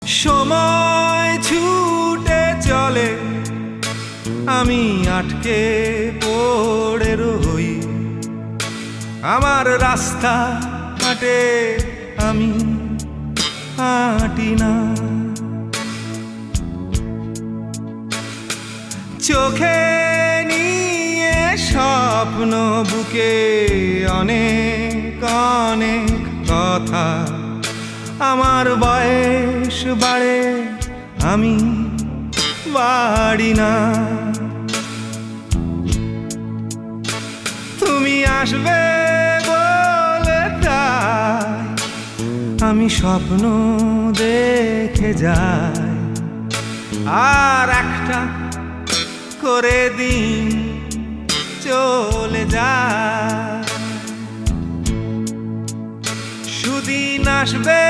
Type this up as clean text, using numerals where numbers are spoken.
সময় ছুটে চলে, আমি আটকে পড়ে রই। আমার রাস্তা হাঁটে, আমি হাঁটি না। চোখে নিয়ে স্বপ্ন, বুকে অনেক অনেক কথা। আমার বয়স বাড়ে, আমি বাড়ি না। তুমি আসবে বলে তাই আমি স্বপ্ন দেখে যাই, আর একটা করে দিন চলে যায়। সুদিন আসবে